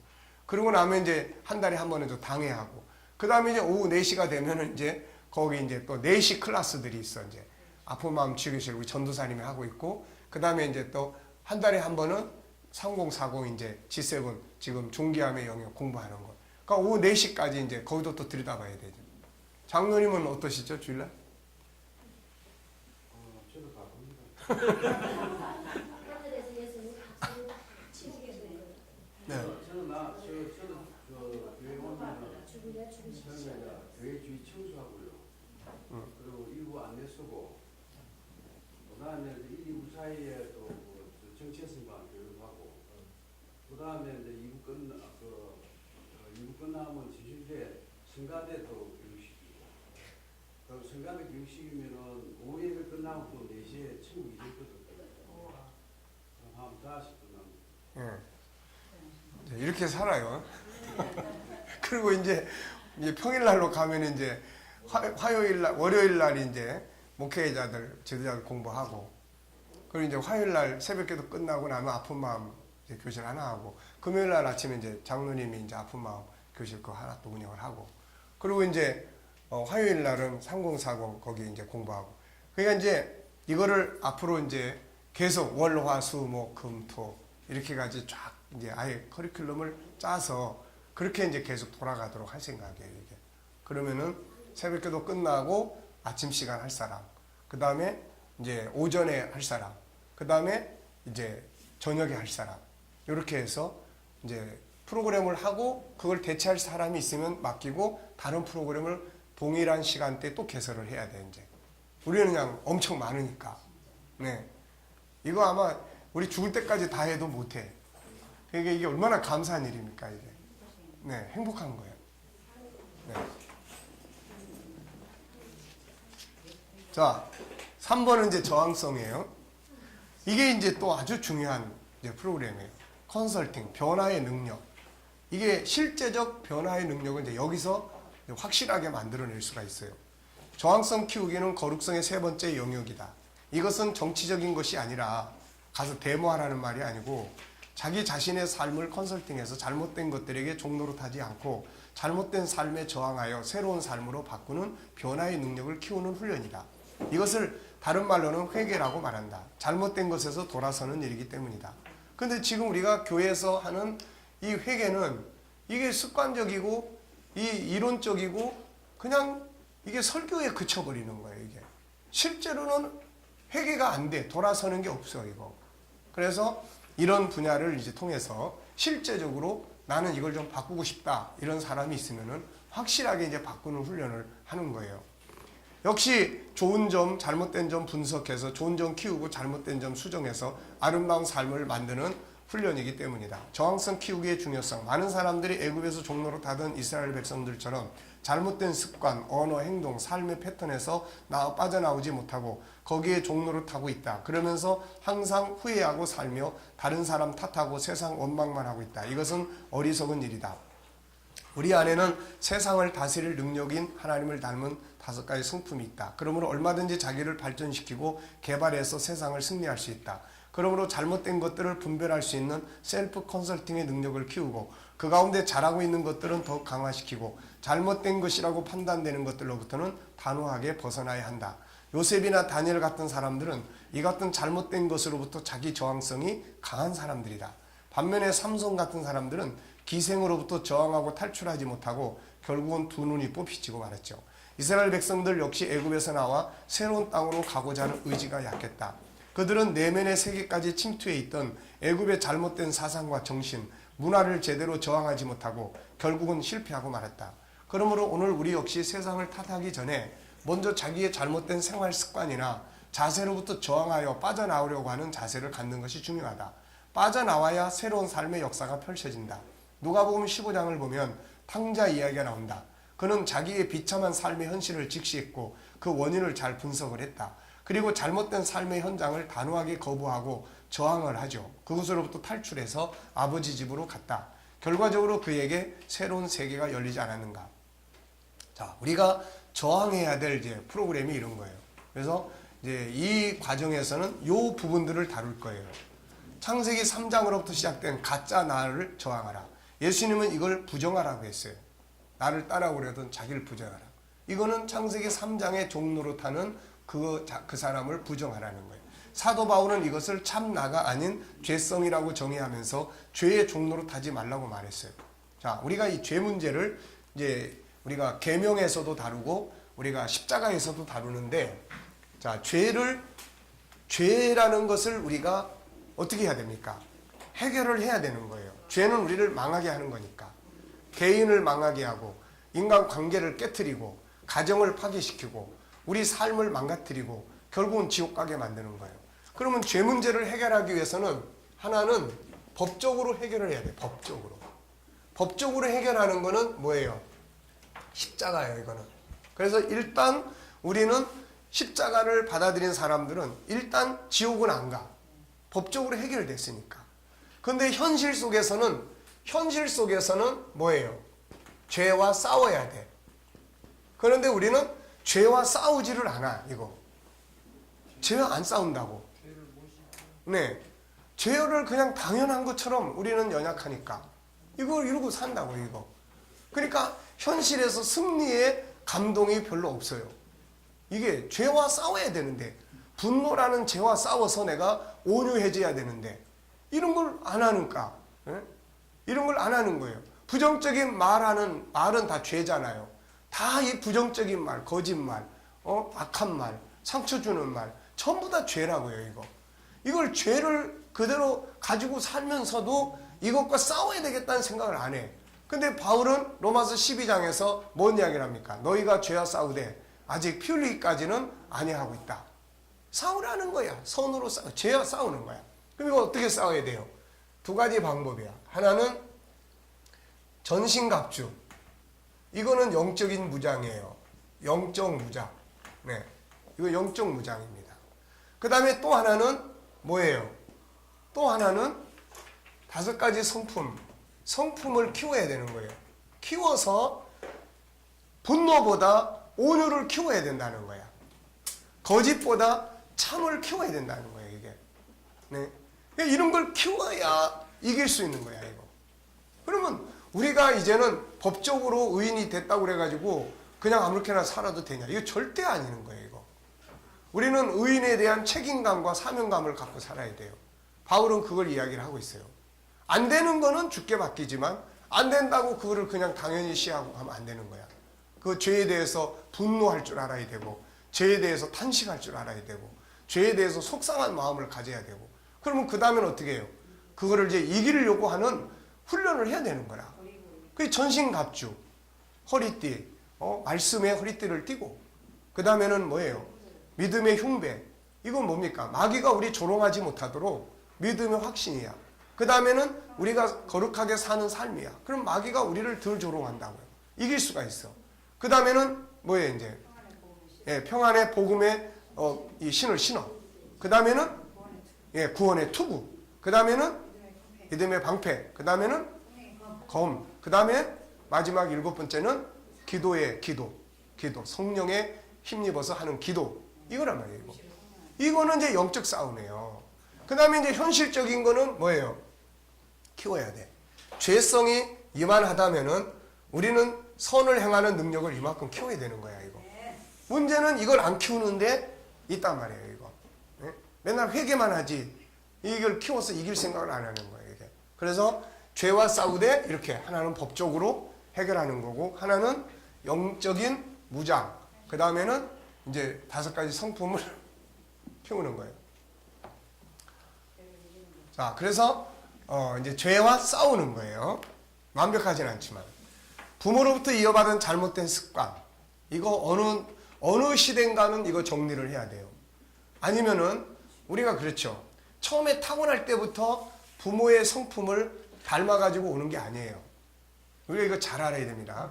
그러고 나면 이제 한 달에 한 번은 또 당회하고. 그 다음에 이제 오후 4시가 되면은 이제 거기 이제 또 4시 클래스들이 있어 이제. 아픈 마음 치유교실 우리 전도사님이 하고 있고. 그 다음에 이제 또 한 달에 한 번은 3040 이제 G7 지금 중기암의 영역 공부하는 거. 그러니까 오후 4시까지 이제 거기도 또 들여다봐야 되죠. 장로님은 어떠시죠 주일날? 저도 가봅니다. 네. 저도 교회 오면 저는 교회 주위 청소하고요. 그리고 일부 안내 쓰고 그다음에 이제 1, 2부 사이에 또 정체성반 교육하고 그다음에 이제 2부 성가대도 교육시키고 그럼 성가대 교육시키면은 오후 예배 끝나고 또 4시에 천국 이전거든. 그럼 한 5시 끝납니다. 예. 이렇게 살아요. 그리고 이제 평일날로 가면 이제 화요일날, 월요일날 이제 목회자들, 지도자들 공부하고, 그리고 이제 화요일날 새벽기도 끝나고 나면 아픈 마음 이제 교실 하나 하고, 금요일날 아침에 이제 장로님이 이제 아픈 마음 교실 그 하나 또 운영을 하고, 그리고 이제 화요일날은 3040 거기 이제 공부하고. 그러니까 이제 이거를 앞으로 이제 계속 월, 화, 수, 목, 금, 토 이렇게 가지 쫙 이제 아예 커리큘럼을 짜서 그렇게 이제 계속 돌아가도록 할 생각이에요, 이게. 그러면은 새벽기도 끝나고 아침 시간 할 사람, 그 다음에 이제 오전에 할 사람, 그 다음에 이제 저녁에 할 사람, 이렇게 해서 이제 프로그램을 하고 그걸 대체할 사람이 있으면 맡기고 다른 프로그램을 동일한 시간대에 또 개설을 해야 돼, 이제. 우리는 그냥 엄청 많으니까. 네. 이거 아마 우리 죽을 때까지 다 해도 못해. 그러니까 이게 얼마나 감사한 일입니까, 이게. 네, 행복한 거예요. 네. 자, 3번은 이제 저항성이에요. 이게 이제 또 아주 중요한 이제 프로그램이에요. 컨설팅, 변화의 능력. 이게 실제적 변화의 능력은 이제 여기서 확실하게 만들어낼 수가 있어요. 저항성 키우기는 거룩성의 세 번째 영역이다. 이것은 정치적인 것이 아니라 가서 데모하라는 말이 아니고 자기 자신의 삶을 컨설팅해서 잘못된 것들에게 종노릇하지 않고 잘못된 삶에 저항하여 새로운 삶으로 바꾸는 변화의 능력을 키우는 훈련이다. 이것을 다른 말로는 회개라고 말한다. 잘못된 것에서 돌아서는 일이기 때문이다. 근데 지금 우리가 교회에서 하는 이 회개는 이게 습관적이고 이 이론적이고 그냥 이게 설교에 그쳐버리는 거예요, 이게. 실제로는 회개가 안 돼. 돌아서는 게 없어, 이거. 그래서 이런 분야를 이제 통해서 실제적으로 나는 이걸 좀 바꾸고 싶다. 이런 사람이 있으면은 확실하게 이제 바꾸는 훈련을 하는 거예요. 역시 좋은 점, 잘못된 점 분석해서 좋은 점 키우고 잘못된 점 수정해서 아름다운 삶을 만드는 훈련이기 때문이다. 저항성 키우기의 중요성. 많은 사람들이 애굽에서 종로로 타던 이스라엘 백성들처럼 잘못된 습관, 언어, 행동, 삶의 패턴에서 빠져나오지 못하고 거기에 종로를 타고 있다. 그러면서 항상 후회하고 살며 다른 사람 탓하고 세상 원망만 하고 있다. 이것은 어리석은 일이다. 우리 안에는 세상을 다스릴 능력인 하나님을 닮은 5가지 성품이 있다. 그러므로 얼마든지 자기를 발전시키고 개발해서 세상을 승리할 수 있다. 그러므로 잘못된 것들을 분별할 수 있는 셀프 컨설팅의 능력을 키우고 그 가운데 잘하고 있는 것들은 더욱 강화시키고 잘못된 것이라고 판단되는 것들로부터는 단호하게 벗어나야 한다. 요셉이나 다니엘 같은 사람들은 이 같은 잘못된 것으로부터 자기 저항성이 강한 사람들이다. 반면에 삼손 같은 사람들은 기생으로부터 저항하고 탈출하지 못하고 결국은 두 눈이 뽑히지고 말았죠. 이스라엘 백성들 역시 애굽에서 나와 새로운 땅으로 가고자 하는 의지가 약했다. 그들은 내면의 세계까지 침투해 있던 애굽의 잘못된 사상과 정신, 문화를 제대로 저항하지 못하고 결국은 실패하고 말았다. 그러므로 오늘 우리 역시 세상을 탓하기 전에 먼저 자기의 잘못된 생활 습관이나 자세로부터 저항하여 빠져나오려고 하는 자세를 갖는 것이 중요하다. 빠져나와야 새로운 삶의 역사가 펼쳐진다. 누가복음 15장을 보면 탕자 이야기가 나온다. 그는 자기의 비참한 삶의 현실을 직시했고 그 원인을 잘 분석을 했다. 그리고 잘못된 삶의 현장을 단호하게 거부하고 저항을 하죠. 그곳으로부터 탈출해서 아버지 집으로 갔다. 결과적으로 그에게 새로운 세계가 열리지 않았는가. 자, 우리가 저항해야 될 이제 프로그램이 이런 거예요. 그래서 이제 이 과정에서는 이 부분들을 다룰 거예요. 창세기 3장으로부터 시작된 가짜 나를 저항하라. 예수님은 이걸 부정하라고 했어요. 나를 따라오려던 자기를 부정하라. 이거는 창세기 3장의 종로로 타는 그 사람을 부정하라는 거예요. 사도 바울은 이것을 참 나가 아닌 죄성이라고 정의하면서 죄의 종로로 타지 말라고 말했어요. 자, 우리가 이 죄 문제를 이제 우리가 계명에서도 다루고 우리가 십자가에서도 다루는데, 자, 죄라는 것을 우리가 어떻게 해야 됩니까? 해결을 해야 되는 거예요. 죄는 우리를 망하게 하는 거니까. 개인을 망하게 하고 인간 관계를 깨트리고 가정을 파괴시키고 우리 삶을 망가뜨리고 결국은 지옥 가게 만드는 거예요. 그러면 죄 문제를 해결하기 위해서는 하나는 법적으로 해결을 해야 돼요. 법적으로 해결하는 거는 뭐예요? 십자가예요, 이거는. 그래서 일단 우리는 십자가를 받아들인 사람들은 일단 지옥은 안 가. 법적으로 해결됐으니까. 근데 현실 속에서는 뭐예요? 죄와 싸워야 돼. 그런데 우리는 죄와 싸우지를 않아, 이거. 죄와 안 싸운다고. 네. 죄를 그냥 당연한 것처럼 우리는 연약하니까. 이걸 이러고 산다고, 이거. 그러니까 현실에서 승리의 감동이 별로 없어요. 이게 죄와 싸워야 되는데, 분노라는 죄와 싸워서 내가 온유해져야 되는데, 이런 걸 안 하니까. 예? 이런 걸 안 하는 거예요. 부정적인 말은 다 죄잖아요. 다 이 부정적인 말, 거짓말, 악한 말, 상처 주는 말, 전부 다 죄라고요, 이거. 이걸 죄를 그대로 가지고 살면서도 이것과 싸워야 되겠다는 생각을 안 해. 근데 바울은 로마서 12장에서 뭔 이야기를 합니까? 너희가 죄와 싸우되 아직 피 흘리기까지는 아니하고 있다. 싸우라는 거야. 선으로 죄와 싸우는 거야. 그럼 이거 어떻게 싸워야 돼요? 두 가지 방법이야. 하나는 전신갑주. 이거는 영적인 무장이에요. 영적 무장. 네. 이거 영적 무장입니다. 그 다음에 또 하나는 뭐예요? 또 하나는 5가지 성품을 키워야 되는 거예요. 키워서 분노보다 온유를 키워야 된다는 거야. 거짓보다 참을 키워야 된다는 거예요, 이게. 네. 이런 걸 키워야 이길 수 있는 거야, 이거. 그러면 우리가 이제는 법적으로 의인이 됐다고 그래가지고 그냥 아무렇게나 살아도 되냐? 이거 절대 아니는 거예요, 이거. 우리는 의인에 대한 책임감과 사명감을 갖고 살아야 돼요. 바울은 그걸 이야기를 하고 있어요. 안 되는 거는 주께 맡기지만 안 된다고 그거를 그냥 당연히 시하고 하면 안 되는 거야. 그 죄에 대해서 분노할 줄 알아야 되고, 죄에 대해서 탄식할 줄 알아야 되고, 죄에 대해서 속상한 마음을 가져야 되고, 그러면 그 다음엔 어떻게 해요? 그거를 이제 이기려고 하는 훈련을 해야 되는 거라. 그게 전신갑주, 허리띠, 말씀의 허리띠를 띠고, 그 다음에는 뭐예요? 믿음의 흉배. 이건 뭡니까? 마귀가 우리 조롱하지 못하도록 믿음의 확신이야. 그 다음에는 우리가 거룩하게 사는 삶이야. 그럼 마귀가 우리를 덜 조롱한다고요. 이길 수가 있어. 그 다음에는 뭐예요, 이제? 예, 평안의 복음의 이 신을 신어. 그 다음에는 구원의 투구. 그 다음에는 믿음의 방패. 그 다음에는 검. 그 다음에 마지막 7번째는 기도의 기도. 성령에 힘입어서 하는 기도. 이거란 말이에요, 이거. 이거는 이제 영적 싸움이에요. 그 다음에 이제 현실적인 거는 뭐예요? 키워야 돼. 죄성이 이만하다면은 우리는 선을 행하는 능력을 이만큼 키워야 되는 거야, 이거. 문제는 이걸 안 키우는데 있단 말이에요, 이거. 네? 맨날 회개만 하지 이걸 키워서 이길 생각을 안 하는 거예요, 이게. 그래서 죄와 싸우되 이렇게 하나는 법적으로 해결하는 거고, 하나는 영적인 무장. 그 다음에는 이제 5가지 성품을 키우는 거예요. 자, 그래서 이제 죄와 싸우는 거예요. 완벽하진 않지만. 부모로부터 이어받은 잘못된 습관. 이거 어느 시대인가는 이거 정리를 해야 돼요. 아니면은 우리가 그렇죠. 처음에 타고날 때부터 부모의 성품을 닮아가지고 오는 게 아니에요. 우리가 이거 잘 알아야 됩니다.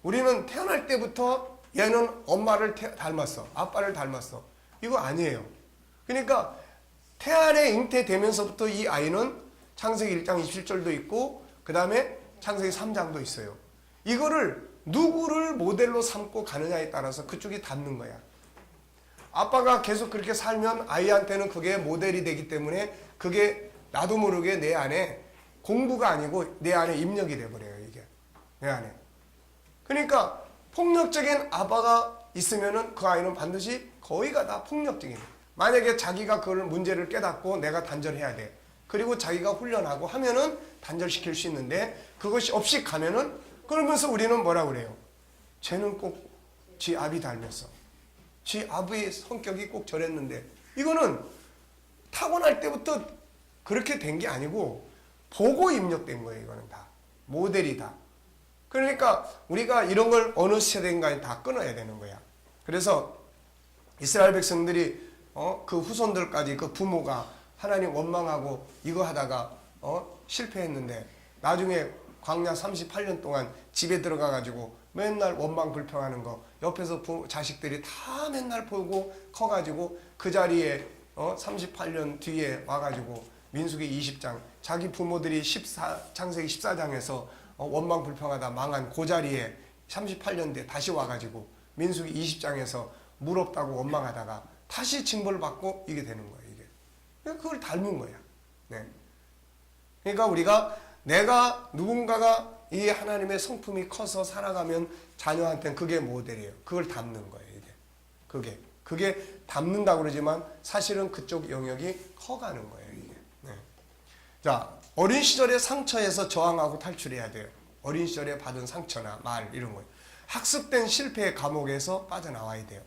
우리는 태어날 때부터 얘는 엄마를 닮았어. 아빠를 닮았어. 이거 아니에요. 그러니까 태안에 잉태되면서부터 이 아이는 창세기 1장 27절도 있고, 그 다음에 창세기 3장도 있어요. 이거를 누구를 모델로 삼고 가느냐에 따라서 그쪽이 닿는 거야. 아빠가 계속 그렇게 살면 아이한테는 그게 모델이 되기 때문에 그게 나도 모르게 내 안에 공부가 아니고 내 안에 입력이 돼버려요, 이게. 내 안에. 그러니까 폭력적인 아빠가 있으면은 그 아이는 반드시 거의가 다 폭력적인. 만약에 자기가 그걸 문제를 깨닫고 내가 단절해야 돼. 그리고 자기가 훈련하고 하면은 단절시킬 수 있는데, 그것이 없이 가면은, 그러면서 우리는 뭐라 그래요? 쟤는 꼭 지 아비 닮았어. 지 아비의 성격이 꼭 저랬는데. 이거는 타고날 때부터 그렇게 된 게 아니고 보고 입력된 거예요. 이거는 다 모델이다. 그러니까 우리가 이런 걸 어느 세대인가에 다 끊어야 되는 거야. 그래서 이스라엘 백성들이 그 후손들까지 그 부모가 하나님 원망하고 이거 하다가 실패했는데 나중에 광야 38년 동안 집에 들어가가지고 맨날 원망 불평하는 거 옆에서 자식들이 다 맨날 보고 커가지고 그 자리에 38년 뒤에 와가지고 민수기 20장 자기 부모들이 창세기 14장에서 원망 불평하다 망한 그 자리에 38년 뒤에 다시 와가지고 민수기 20장에서 물 없다고 원망하다가 다시 징벌 받고 이게 되는 거예요. 이게 그걸 닮은 거야. 네. 그러니까 내가 누군가가 이 하나님의 성품이 커서 살아가면 자녀한테는 그게 모델이에요. 그걸 닮는 거예요. 이게 그게 닮는다고 그러지만 사실은 그쪽 영역이 커가는 거예요. 이게. 네. 자, 어린 시절의 상처에서 저항하고 탈출해야 돼요. 어린 시절에 받은 상처나 말 이런 거예요. 학습된 실패의 감옥에서 빠져나와야 돼요.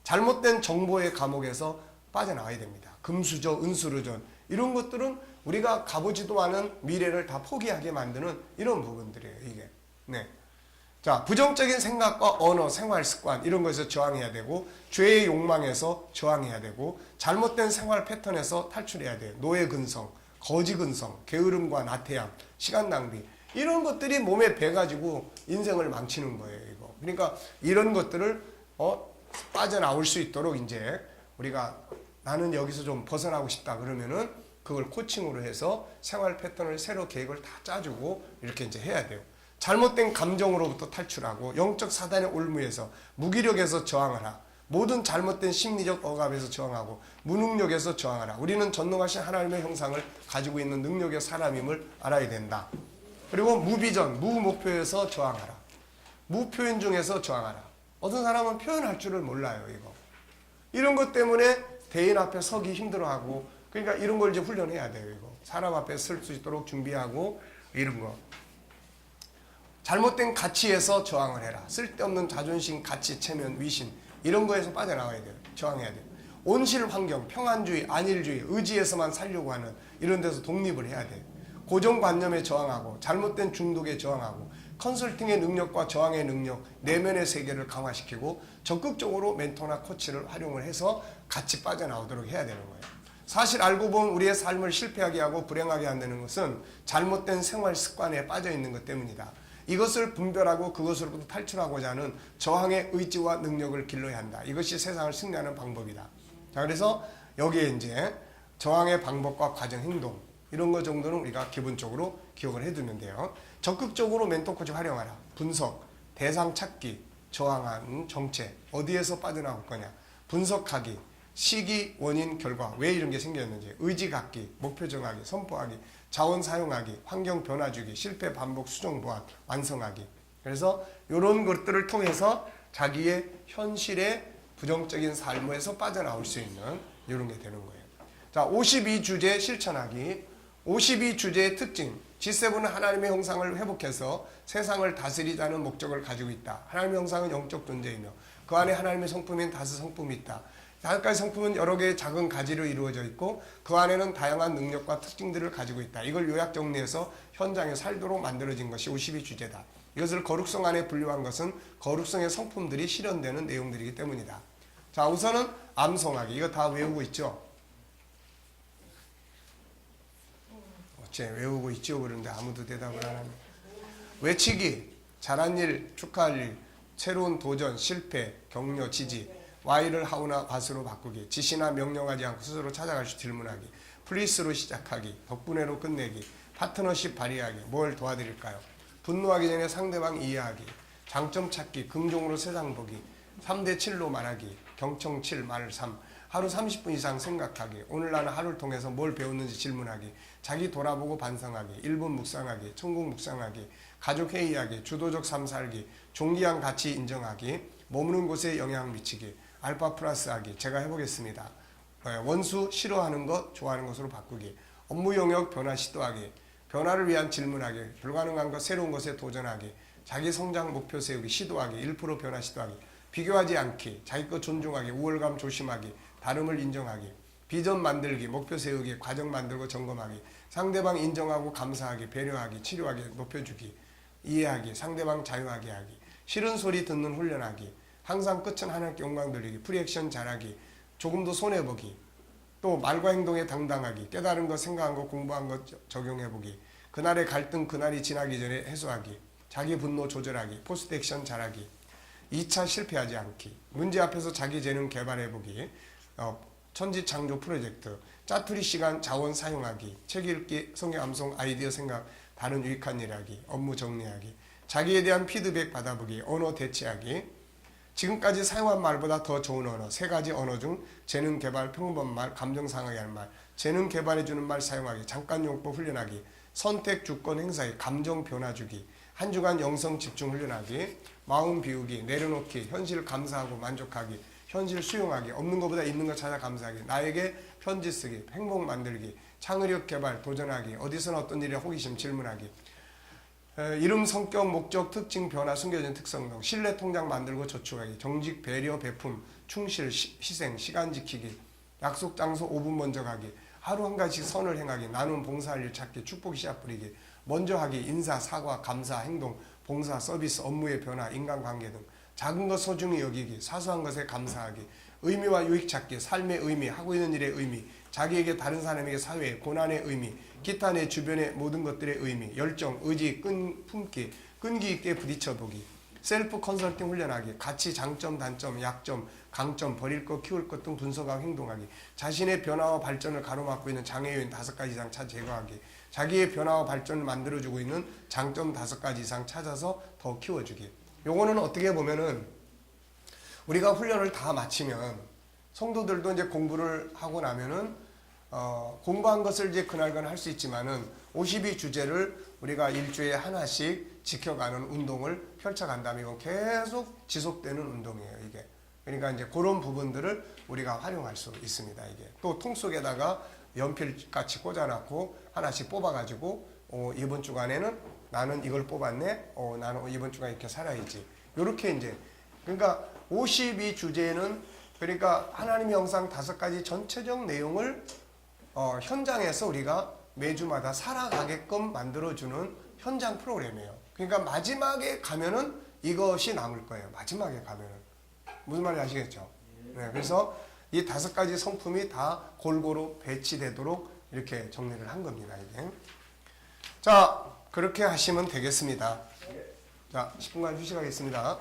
잘못된 정보의 감옥에서 빠져나와야 됩니다. 금수저, 은수르전 이런 것들은 우리가 가보지도 않은 미래를 다 포기하게 만드는 이런 부분들이에요. 이게. 네. 자, 부정적인 생각과 언어, 생활 습관 이런 것에서 저항해야 되고 죄의 욕망에서 저항해야 되고 잘못된 생활 패턴에서 탈출해야 돼요. 노예 근성, 거지 근성, 게으름과 나태함, 시간 낭비 이런 것들이 몸에 배가지고 인생을 망치는 거예요. 이거. 그러니까 이런 것들을 빠져나올 수 있도록 이제 우리가 나는 여기서 좀 벗어나고 싶다 그러면은 그걸 코칭으로 해서 생활 패턴을 새로 계획을 다 짜주고 이렇게 이제 해야 돼요. 잘못된 감정으로부터 탈출하고 영적 사단의 올무에서 무기력에서 저항하라. 모든 잘못된 심리적 억압에서 저항하고 무능력에서 저항하라. 우리는 전능하신 하나님의 형상을 가지고 있는 능력의 사람임을 알아야 된다. 그리고 무비전, 무목표에서 저항하라. 무표현 중에서 저항하라. 어떤 사람은 표현할 줄을 몰라요. 이런 것 때문에 대인 앞에 서기 힘들어하고 그러니까 이런 걸 이제 훈련해야 돼요. 이거. 사람 앞에 설 수 있도록 준비하고 이런 거. 잘못된 가치에서 저항을 해라. 쓸데없는 자존심, 가치, 체면, 위신 이런 거에서 빠져나와야 돼요. 저항해야 돼요. 온실 환경, 평안주의, 안일주의, 의지에서만 살려고 하는 이런 데서 독립을 해야 돼요. 고정관념에 저항하고 잘못된 중독에 저항하고 컨설팅의 능력과 저항의 능력, 내면의 세계를 강화시키고 적극적으로 멘토나 코치를 활용을 해서 같이 빠져나오도록 해야 되는 거예요. 사실 알고 보면 우리의 삶을 실패하게 하고 불행하게 한다는 것은 잘못된 생활 습관에 빠져 있는 것 때문이다. 이것을 분별하고 그것으로부터 탈출하고자 하는 저항의 의지와 능력을 길러야 한다. 이것이 세상을 승리하는 방법이다. 자, 그래서 여기에 이제 저항의 방법과 과정, 행동 이런 것 정도는 우리가 기본적으로 기억을 해두면 돼요. 적극적으로 멘토 코치 활용하라. 분석, 대상 찾기, 저항하는 정체, 어디에서 빠져나올 거냐, 분석하기, 시기, 원인, 결과, 왜 이런 게 생겼는지, 의지 갖기, 목표 정하기, 선포하기, 자원 사용하기, 환경 변화 주기, 실패 반복 수정 보완, 완성하기. 그래서 이런 것들을 통해서 자기의 현실의 부정적인 삶에서 빠져나올 수 있는 이런 게 되는 거예요. 자, 52주제 실천하기. 52주제의 특징. G7은 하나님의 형상을 회복해서 세상을 다스리자는 목적을 가지고 있다. 하나님의 형상은 영적 존재이며 그 안에 하나님의 성품인 다섯 성품이 있다. 다섯 가지 성품은 여러 개의 작은 가지로 이루어져 있고 그 안에는 다양한 능력과 특징들을 가지고 있다. 이걸 요약 정리해서 현장에 살도록 만들어진 것이 52주제다. 이것을 거룩성 안에 분류한 것은 거룩성의 성품들이 실현되는 내용들이기 때문이다. 자, 우선은 암송하기. 이거 다 외우고 있죠? 어째 외우고 있죠? 그런데 아무도 대답을 안 하네. 외치기, 잘한 일, 축하할 일, 새로운 도전, 실패, 격려, 지지, Y를 하우나 밭으로 바꾸기, 지시나 명령하지 않고 스스로 찾아가시 질문하기, 플리스로 시작하기, 덕분에로 끝내기, 파트너십 발휘하기, 뭘 도와드릴까요? 분노하기 전에 상대방 이해하기, 장점 찾기, 긍정으로 세상 보기, 3대 7로 말하기, 경청 7, 말 3, 하루 30분 이상 생각하기, 오늘 나는 하루를 통해서 뭘 배웠는지 질문하기, 자기 돌아보고 반성하기, 1분 묵상하기, 천국 묵상하기, 가족 회의하기, 주도적 삶 살기, 존귀한 가치 인정하기, 머무는 곳에 영향 미치기, 알파 플러스 하기. 제가 해보겠습니다. 원수 싫어하는 것 좋아하는 것으로 바꾸기, 업무 영역 변화 시도하기, 변화를 위한 질문하기, 불가능한 것 새로운 것에 도전하기, 자기 성장 목표 세우기, 시도하기, 1% 변화 시도하기, 비교하지 않기, 자기 것 존중하기, 우월감 조심하기, 다름을 인정하기, 비전 만들기, 목표 세우기, 과정 만들고 점검하기, 상대방 인정하고 감사하기, 배려하기, 치료하기, 높여주기, 이해하기, 상대방 자유하게 하기, 싫은 소리 듣는 훈련하기, 항상 끝은 하나님께 영광 돌리기, 프리액션 잘하기, 조금 더 손해보기, 또 말과 행동에 당당하기, 깨달은 것, 생각한 것, 공부한 것 적용해보기, 그날의 갈등 그날이 지나기 전에 해소하기, 자기 분노 조절하기, 포스트 액션 잘하기, 2차 실패하지 않기, 문제 앞에서 자기 재능 개발해보기, 천지창조 프로젝트, 짜투리 시간 자원 사용하기, 책 읽기, 성경 암송, 아이디어 생각, 다른 유익한 일 하기, 업무 정리하기, 자기에 대한 피드백 받아보기, 언어 대체하기, 지금까지 사용한 말보다 더 좋은 언어, 3가지 언어 중 재능 개발, 평범한 말, 감정 상하게 할 말, 재능 개발해주는 말 사용하기, 잠깐 용법 훈련하기, 선택 주권 행사하기, 감정 변화 주기, 한 주간 영성 집중 훈련하기, 마음 비우기, 내려놓기, 현실 감사하고 만족하기, 현실 수용하기, 없는 것보다 있는 것 찾아 감사하기, 나에게 편지 쓰기, 행복 만들기, 창의력 개발, 도전하기, 어디서나 어떤 일에 호기심 질문하기, 이름, 성격, 목적, 특징, 변화, 숨겨진 특성 등 신뢰 통장 만들고 저축하기, 정직, 배려, 베품, 충실, 희생, 시간 지키기, 약속 장소 5분 먼저 가기, 하루 한 가지씩 선을 행하기, 나눔, 봉사할 일 찾기, 축복 씨앗 뿌리기, 먼저 하기, 인사, 사과, 감사, 행동, 봉사, 서비스, 업무의 변화, 인간관계 등 작은 것 소중히 여기기, 사소한 것에 감사하기, 의미와 유익 찾기, 삶의 의미, 하고 있는 일의 의미, 자기에게 다른 사람에게 사회의 고난의 의미, 기타 내 주변의 모든 것들의 의미, 열정, 의지, 품기, 끈기 있게 부딪혀보기, 셀프 컨설팅 훈련하기, 가치, 장점, 단점, 약점, 강점, 버릴 것, 키울 것 등 분석하고 행동하기, 자신의 변화와 발전을 가로막고 있는 장애 요인 5가지 이상 제거하기, 자기의 변화와 발전을 만들어주고 있는 장점 5가지 이상 찾아서 더 키워주기. 요거는 어떻게 보면은 우리가 훈련을 다 마치면 성도들도 이제 공부를 하고 나면은 공부한 것을 이제 그날그날 할 수 있지만은 52 주제를 우리가 일주일에 하나씩 지켜가는 운동을 펼쳐간다면 이건 계속 지속되는 운동이에요, 이게. 그러니까 이제 그런 부분들을 우리가 활용할 수 있습니다, 이게. 또 통 속에다가 연필같이 꽂아놨고 하나씩 뽑아가지고 이번 주간에는 나는 이걸 뽑았네, 나는 이번 주간 이렇게 살아야지. 요렇게 이제, 그러니까 52 주제는 그러니까 하나님의 형상 5가지 전체적 내용을 현장에서 우리가 매주마다 살아가게끔 만들어주는 현장 프로그램이에요. 그러니까 마지막에 가면은 이것이 남을 거예요. 마지막에 가면은. 무슨 말인지 아시겠죠? 네, 그래서 이 5가지 성품이 다 골고루 배치되도록 이렇게 정리를 한 겁니다, 이게. 자, 그렇게 하시면 되겠습니다. 자, 10분간 휴식하겠습니다.